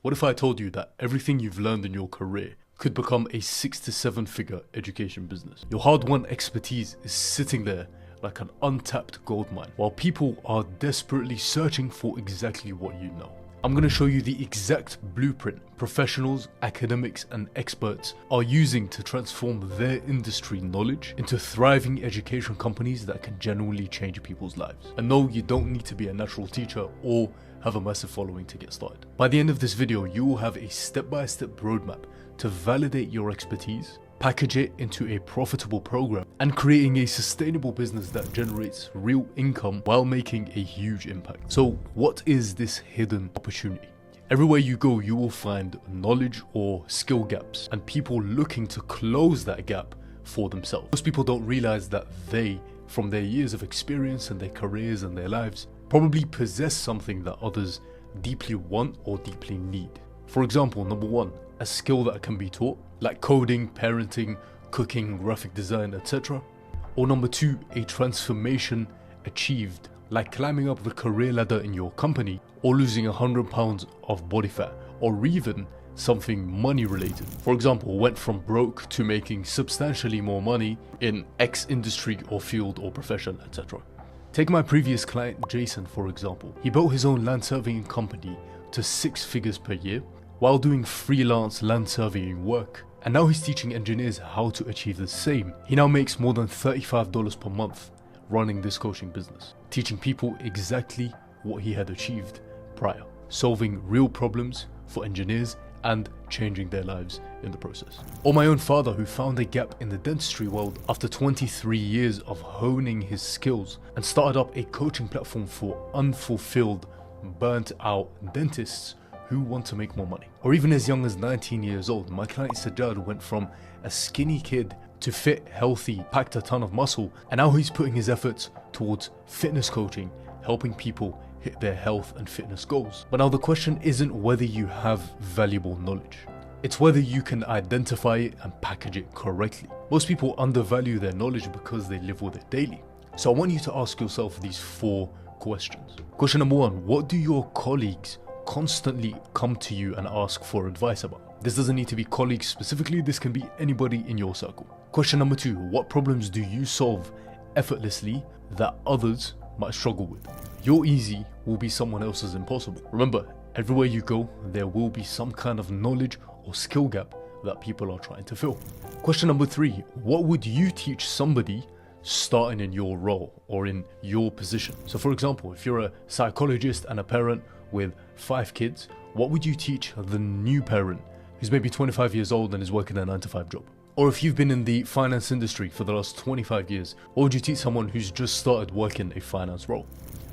What if I told you that everything you've learned in your career could become a 6 to 7 figure education business? Your hard-won expertise is sitting there like an untapped gold mine, while people are desperately searching for exactly what you know. I'm going to show you the exact blueprint professionals, academics, and experts are using to transform their industry knowledge into thriving education companies that can genuinely change people's lives. And no, you don't need to be a natural teacher or have a massive following to get started. By the end of this video, you will have a step-by-step roadmap to validate your expertise, package it into a profitable program, and creating a sustainable business that generates real income while making a huge impact. So what is this hidden opportunity? Everywhere you go, you will find knowledge or skill gaps and people looking to close that gap for themselves. Most people don't realize that they, from their years of experience and their careers and their lives, probably possess something that others deeply want or deeply need. For example, number one, a skill that can be taught, like coding, parenting, cooking, graphic design, etc. Or number two, a transformation achieved, like climbing up the career ladder in your company, or losing 100 pounds of body fat, or even something money related. For example, went from broke to making substantially more money in X industry or field or profession, etc. Take my previous client Jason for example. He built his own land surveying company to 6 figures per year while doing freelance land surveying work, and now he's teaching engineers how to achieve the same. He now makes more than $35 per month running this coaching business, teaching people exactly what he had achieved prior, solving real problems for engineers and changing their lives in the process. Or my own father, who found a gap in the dentistry world after 23 years of honing his skills and started up a coaching platform for unfulfilled, burnt out dentists who want to make more money. Or even as young as 19 years old, my client Sajjad went from a skinny kid to fit, healthy, packed a ton of muscle, and now he's putting his efforts towards fitness coaching, helping people hit their health and fitness goals. But now the question isn't whether you have valuable knowledge. It's whether you can identify it and package it correctly. Most people undervalue their knowledge because they live with it daily. So I want you to ask yourself these 4 questions. Question number 1, what do your colleagues constantly come to you and ask for advice about? This doesn't need to be colleagues specifically, this can be anybody in your circle. Question number 2, what problems do you solve effortlessly that others might struggle with? Your easy will be someone else's impossible. Remember, everywhere you go, there will be some kind of knowledge or skill gap that people are trying to fill. Question number 3, what would you teach somebody starting in your role or in your position? So for example, if you're a psychologist and a parent with 5 kids, what would you teach the new parent who's maybe 25 years old and is working a 9-to-5 job? Or if you've been in the finance industry for the last 25 years, what would you teach someone who's just started working a finance role?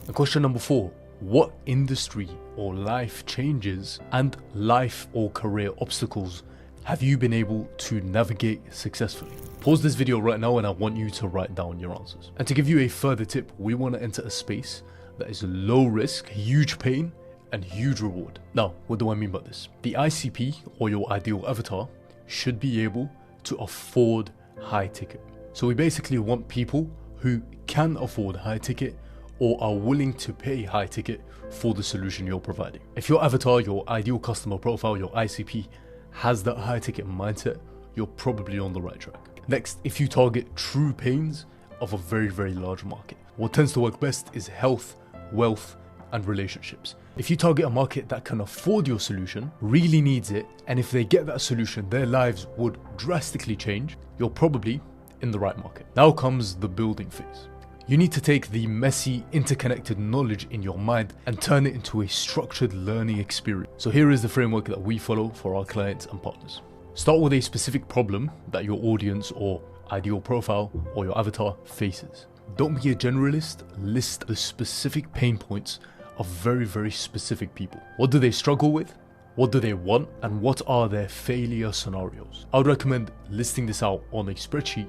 And question number 4, what industry or life changes and life or career obstacles have you been able to navigate successfully? Pause this video right now and I want you to write down your answers. And to give you a further tip, we want to enter a space that is low risk, huge pain, and huge reward. Now, what do I mean by this? The ICP, or your ideal avatar, should be able to afford high ticket. So we basically want people who can afford high ticket or are willing to pay high ticket for the solution you're providing. If your avatar, your ideal customer profile, your ICP has that high ticket mindset, you're probably on the right track. Next, if you target true pains of a very, very large market, what tends to work best is health, wealth, and relationships. If you target a market that can afford your solution, really needs it, and if they get that solution, their lives would drastically change, you're probably in the right market. Now comes the building phase. You need to take the messy, interconnected knowledge in your mind and turn it into a structured learning experience. So here is the framework that we follow for our clients and partners. Start with a specific problem that your audience or ideal profile or your avatar faces. Don't be a generalist, list the specific pain points of very, very specific people. What do they struggle with? What do they want? And what are their failure scenarios? I would recommend listing this out on a spreadsheet,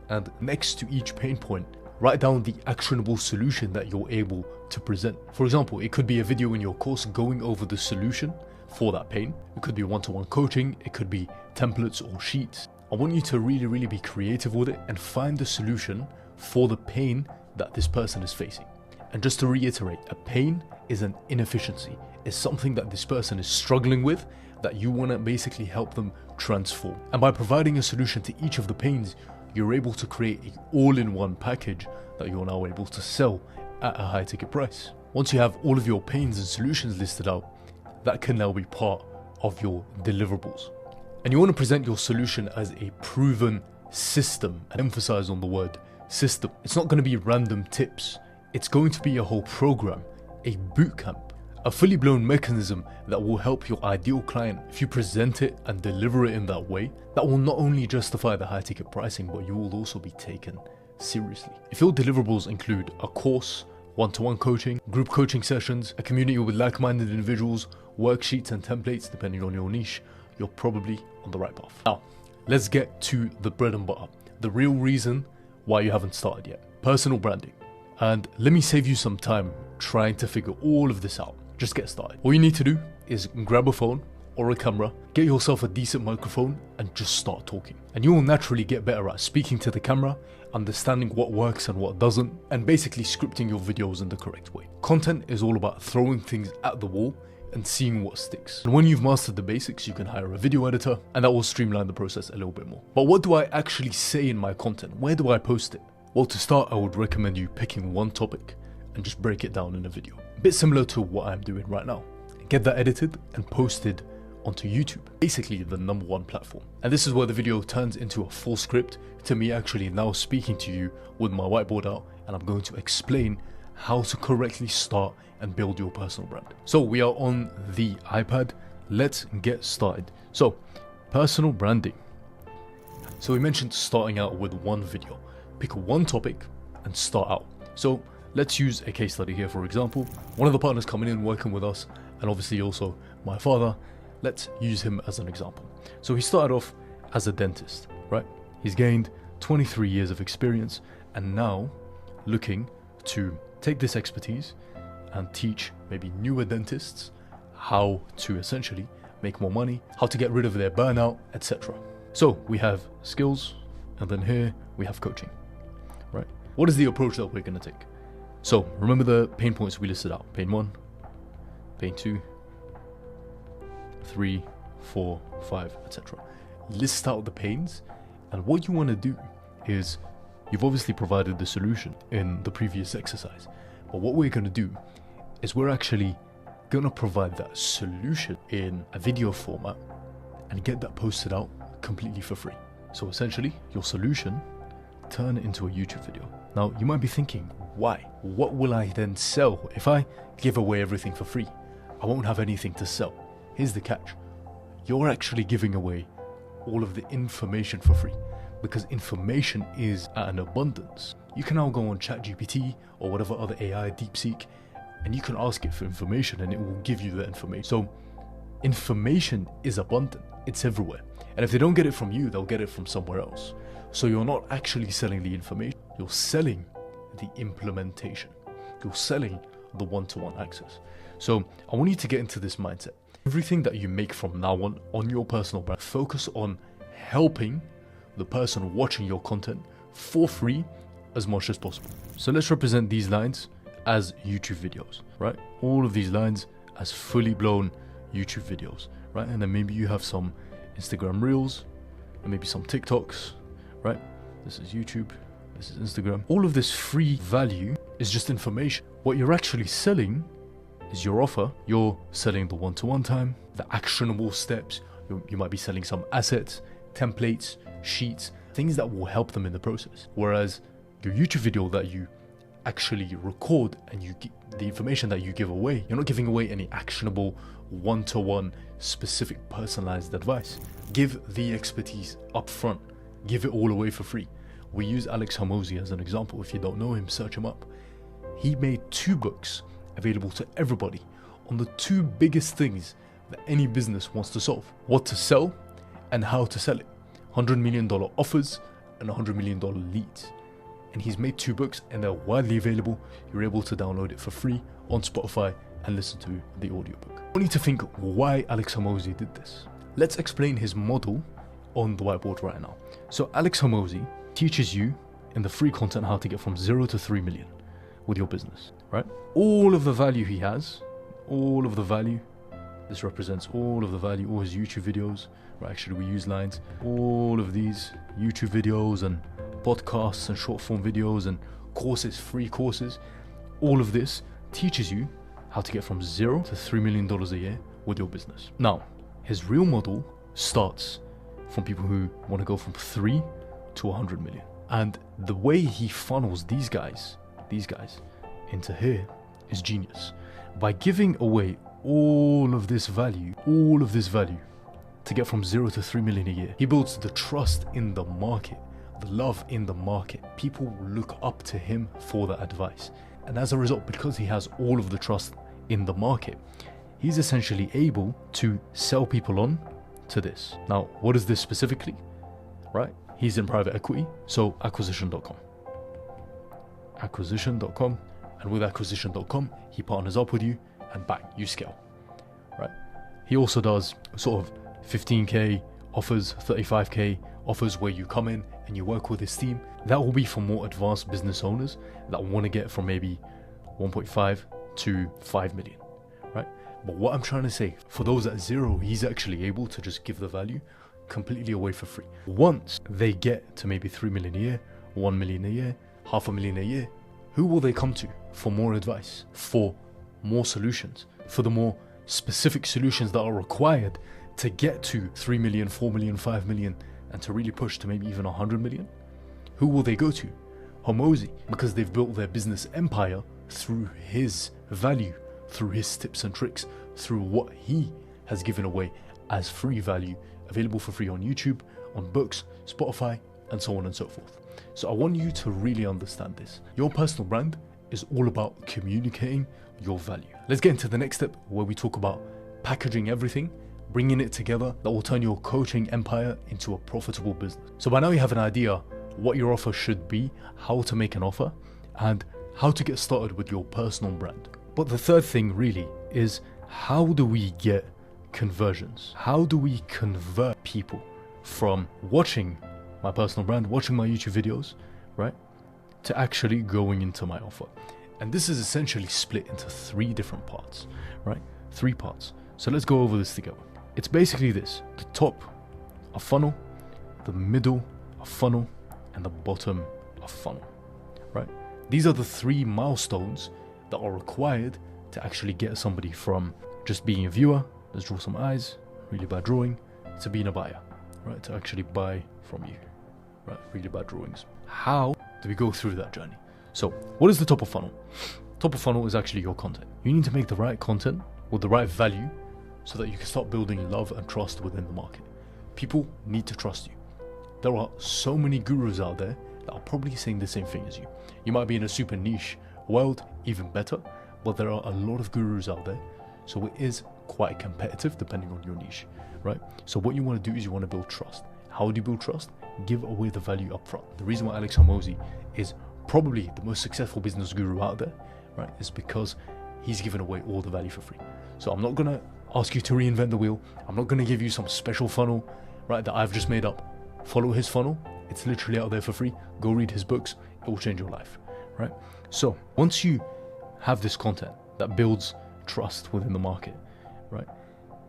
and next to each pain point, write down the actionable solution that you're able to present. For example, it could be a video in your course going over the solution for that pain. It could be one-to-one coaching. It could be templates or sheets. I want you to really, really be creative with it and find the solution for the pain that this person is facing. And just to reiterate, a pain is an inefficiency. It's something that this person is struggling with that you want to basically help them transform. And by providing a solution to each of the pains, you're able to create an all-in-one package that you're now able to sell at a high ticket price. Once you have all of your pains and solutions listed out, that can now be part of your deliverables. And you want to present your solution as a proven system, and emphasize on the word system. It's not going to be random tips. It's going to be a whole program, a bootcamp, a fully blown mechanism that will help your ideal client. If you present it and deliver it in that way, that will not only justify the high ticket pricing, but you will also be taken seriously. If your deliverables include a course, one-to-one coaching, group coaching sessions, a community with like-minded individuals, worksheets and templates depending on your niche, you're probably on the right path. Now, let's get to the bread and butter, the real reason why you haven't started yet. Personal branding. And let me save you some time trying to figure all of this out. Just get started. All you need to do is grab a phone or a camera, get yourself a decent microphone and just start talking. And you will naturally get better at speaking to the camera, understanding what works and what doesn't, and basically scripting your videos in the correct way. Content is all about throwing things at the wall and seeing what sticks. And when you've mastered the basics, you can hire a video editor and that will streamline the process a little bit more. But what do I actually say in my content? Where do I post it? Well, to start, I would recommend you picking one topic and just break it down in a video. A bit similar to what I'm doing right now. Get that edited and posted onto YouTube, basically the #1 platform. And this is where the video turns into a full script to me actually now speaking to you with my whiteboard out, and I'm going to explain how to correctly start and build your personal brand. So we are on the iPad. Let's get started. So, personal branding. So we mentioned starting out with one video. Pick one topic and start out. So let's use a case study here, for example. One of the partners coming in working with us, and obviously also my father. Let's use him as an example. So he started off as a dentist, right? He's gained 23 years of experience and now looking to take this expertise and teach maybe newer dentists how to essentially make more money, how to get rid of their burnout, etc. So we have skills, and then here we have coaching, right? What is the approach that we're going to take? So remember the pain points we listed out. Pain 1, pain 2, 3, 4, 5, etc. List out the pains, and what you want to do is, you've obviously provided the solution in the previous exercise, but what we're going to do is we're actually going to provide that solution in a video format and get that posted out completely for free. So essentially, your solution, turn it into a YouTube video. Now, you might be thinking, why? What will I then sell? If I give away everything for free, I won't have anything to sell. Here's the catch. You're actually giving away all of the information for free, because information is at an abundance. You can now go on ChatGPT or whatever other AI, DeepSeek, and you can ask it for information and it will give you the information. So information is abundant, it's everywhere. And if they don't get it from you, they'll get it from somewhere else. So you're not actually selling the information, you're selling the implementation. You're selling the one-to-one access. So I want you to get into this mindset. Everything that you make from now on your personal brand, focus on helping the person watching your content for free as much as possible. So let's represent these lines as YouTube videos, right? All of these lines as fully blown YouTube videos, right? And then maybe you have some Instagram Reels and maybe some TikToks, right? This is YouTube, this is Instagram. All of this free value is just information. What you're actually selling is your offer. You're selling the one-to-one time, the actionable steps. You might be selling some assets, templates, sheets, things that will help them in the process. Whereas your YouTube video that you actually record and the information that you give away, you're not giving away any actionable one-to-one specific personalized advice. Give the expertise up front. Give it all away for free. We use Alex Hormozi as an example. If you don't know him, search him up. He made 2 books available to everybody on the 2 biggest things that any business wants to solve: what to sell and how to sell it. $100 million offers and $100 million leads. And he's made 2 books and they're widely available. You're able to download it for free on Spotify and listen to the audiobook. I want you to think why Alex Hormozi did this. Let's explain his model on the whiteboard right now. So Alex Hormozi teaches you in the free content how to get from 0 to 3 million with your business, right? All of the value he has, all of the value, this represents all of the value, all his YouTube videos, right? Actually, we use lines. All of these YouTube videos and podcasts and short form videos and courses, free courses, all of this teaches you how to get from 0 to $3 million a year with your business. Now, his real model starts from people who want to go from 3 to 100 million. And the way he funnels these guys into here is genius. By giving away all of this value to get from 0 to 3 million a year, he builds the trust in the market, the love in the market. People look up to him for that advice. And as a result, because he has all of the trust in the market, he's essentially able to sell people on to this. Now, what is this specifically? Right? He's in private equity, so acquisition.com. Acquisition.com, and with acquisition.com, he partners up with you, and bang, you scale. Right? He also does sort of 15k offers, 35k offers where you come in and you work with his team. That will be for more advanced business owners that want to get from maybe 1.5 to 5 million, right? But what I'm trying to say, for those at 0, he's actually able to just give the value completely away for free. Once they get to maybe 3 million a year, 1 million a year, $500,000 a year, who will they come to for more advice, for more solutions, for the more specific solutions that are required to get to 3 million, 4 million, 5 million, and to really push to maybe even 100 million? Who will they go to? Hormozi, because they've built their business empire through his value, through his tips and tricks, through what he has given away as free value, available for free on YouTube, on books, Spotify, and so on and so forth. So I want you to really understand this. Your personal brand is all about communicating your value. Let's get into the next step where we talk about packaging everything, bringing it together that will turn your coaching empire into a profitable business. So by now you have an idea what your offer should be, how to make an offer, and how to get started with your personal brand. But the third thing really is, how do we get conversions? How do we convert people from watching my personal brand, watching my YouTube videos, right, to actually going into my offer? And this is essentially split into 3 different parts, right? 3 parts. So let's go over this together. It's basically this: the top, a funnel, the middle, a funnel, and the bottom, a funnel, right? These are the 3 milestones that are required to actually get somebody from just being a viewer, let's draw some eyes, really bad drawing, to being a buyer, right? To actually buy from you, right? Really bad drawings. How do we go through that journey? So what is the top of funnel? Top of funnel is actually your content. You need to make the right content with the right value so that you can start building love and trust within the market. People need to trust you. There are so many gurus out there that are probably saying the same thing as you. You might be in a super niche world, even better, but there are a lot of gurus out there. So it is quite competitive depending on your niche, right? So what you want to do is you want to build trust. How do you build trust? Give away the value up front. The reason why Alex Hormozi is probably the most successful business guru out there, right, is because he's given away all the value for free. So I'm not going to ask you to reinvent the wheel. I'm not going to give you some special funnel, right, that I've just made up. Follow his funnel. It's literally out there for free. Go read his books. It will change your life, right? So once you have this content that builds trust within the market, right,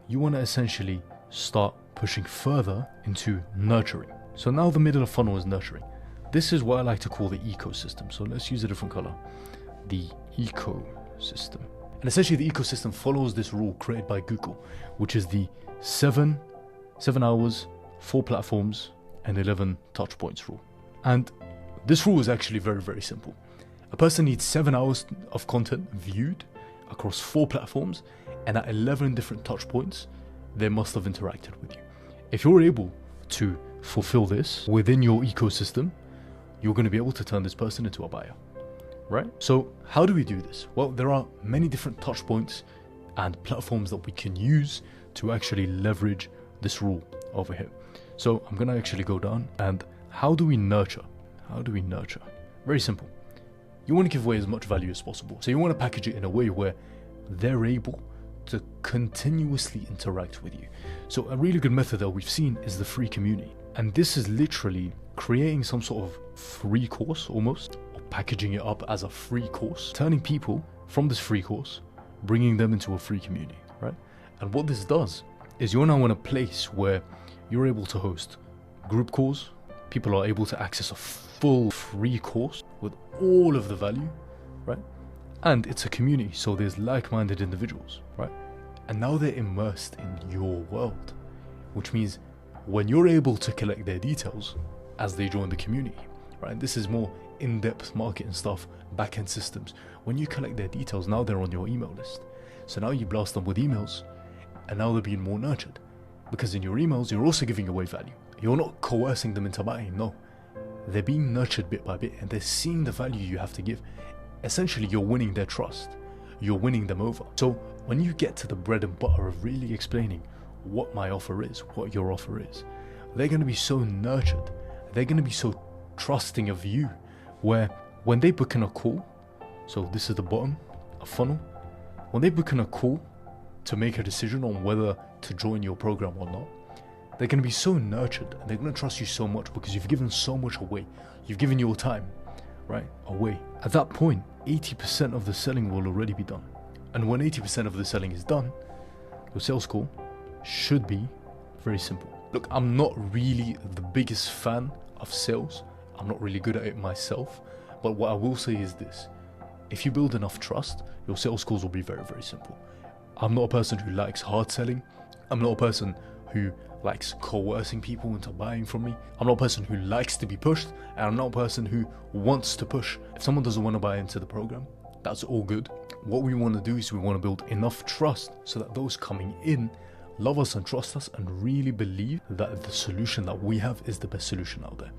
you want to essentially start pushing further into nurturing. So now the middle of funnel is nurturing. This is what I like to call the ecosystem. So let's use a different color. The ecosystem. And essentially the ecosystem follows this rule created by Google, which is the 7 hours, 4 platforms, and 11 touch points rule. And this rule is actually very, very simple. A person needs 7 hours of content viewed across 4 platforms, and at 11 different touch points, they must have interacted with you. If you're able to fulfill this within your ecosystem, you're going to be able to turn this person into a buyer, right? So how do we do this? Well, there are many different touch points and platforms that we can use to actually leverage this rule over here. So I'm going to actually go down, and how do we nurture? How do we nurture? Very simple. You want to give away as much value as possible. So you want to package it in a way where they're able to continuously interact with you. So a really good method that we've seen is the free community. And this is literally creating some sort of free course almost, or packaging it up as a free course, turning people from this free course, bringing them into a free community, right? And what this does is you're now in a place where you're able to host group calls. People are able to access a full free course with all of the value, right? And it's a community, so there's like-minded individuals, right? And now they're immersed in your world, which means when you're able to collect their details as they join the community, right? This is more in-depth marketing stuff, back-end systems. When you collect their details, now they're on your email list. So now you blast them with emails, and now they're being more nurtured. Because in your emails, you're also giving away value. You're not coercing them into buying, no. They're being nurtured bit by bit, and they're seeing the value you have to give. Essentially, you're winning their trust. You're winning them over. So when you get to the bread and butter of really explaining what my offer is, what your offer is, they're going to be so nurtured. They're going to be so trusting of you, where when they book in a call, so this is the bottom, a funnel, when they book in a call to make a decision on whether to join your program or not, they're going to be so nurtured, and they're going to trust you so much because you've given so much away. You've given your time, right, away. At that point, 80% of the selling will already be done. And when 80% of the selling is done, your sales call should be very simple. Look, I'm not really the biggest fan of sales. I'm not really good at it myself. But what I will say is this. If you build enough trust, your sales calls will be very, very simple. I'm not a person who likes hard selling. I'm not a person who likes coercing people into buying from me. I'm not a person who likes to be pushed, and I'm not a person who wants to push. If someone doesn't want to buy into the program, that's all good. What we want to do is we want to build enough trust so that those coming in love us and trust us and really believe that the solution that we have is the best solution out there.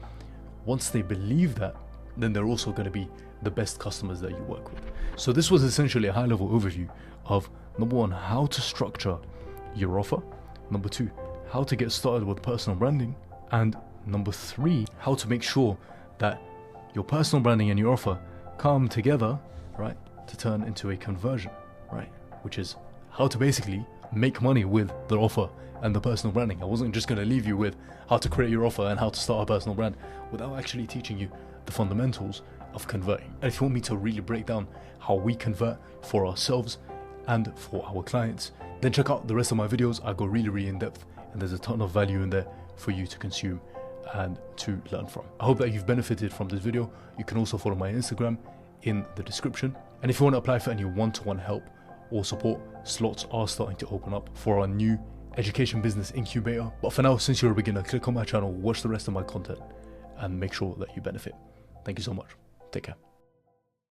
Once they believe that, then they're also going to be the best customers that you work with. So this was essentially a high-level overview of, number one, how to structure your offer. Number two, how to get started with personal branding. And number three, how to make sure that your personal branding and your offer come together, right, to turn into a conversion, right? Which is how to basically make money with the offer and the personal branding. I wasn't just going to leave you with how to create your offer and how to start a personal brand without actually teaching you the fundamentals of converting. And if you want me to really break down how we convert for ourselves and for our clients, then check out the rest of my videos. I go really, really in depth, and there's a ton of value in there for you to consume and to learn from. I hope that you've benefited from this video. You can also follow my Instagram in the description. And if you want to apply for any one-to-one help or support, slots are starting to open up for our new education business incubator. But for now, since you're a beginner, click on my channel, watch the rest of my content, and make sure that you benefit. Thank you so much. Take care.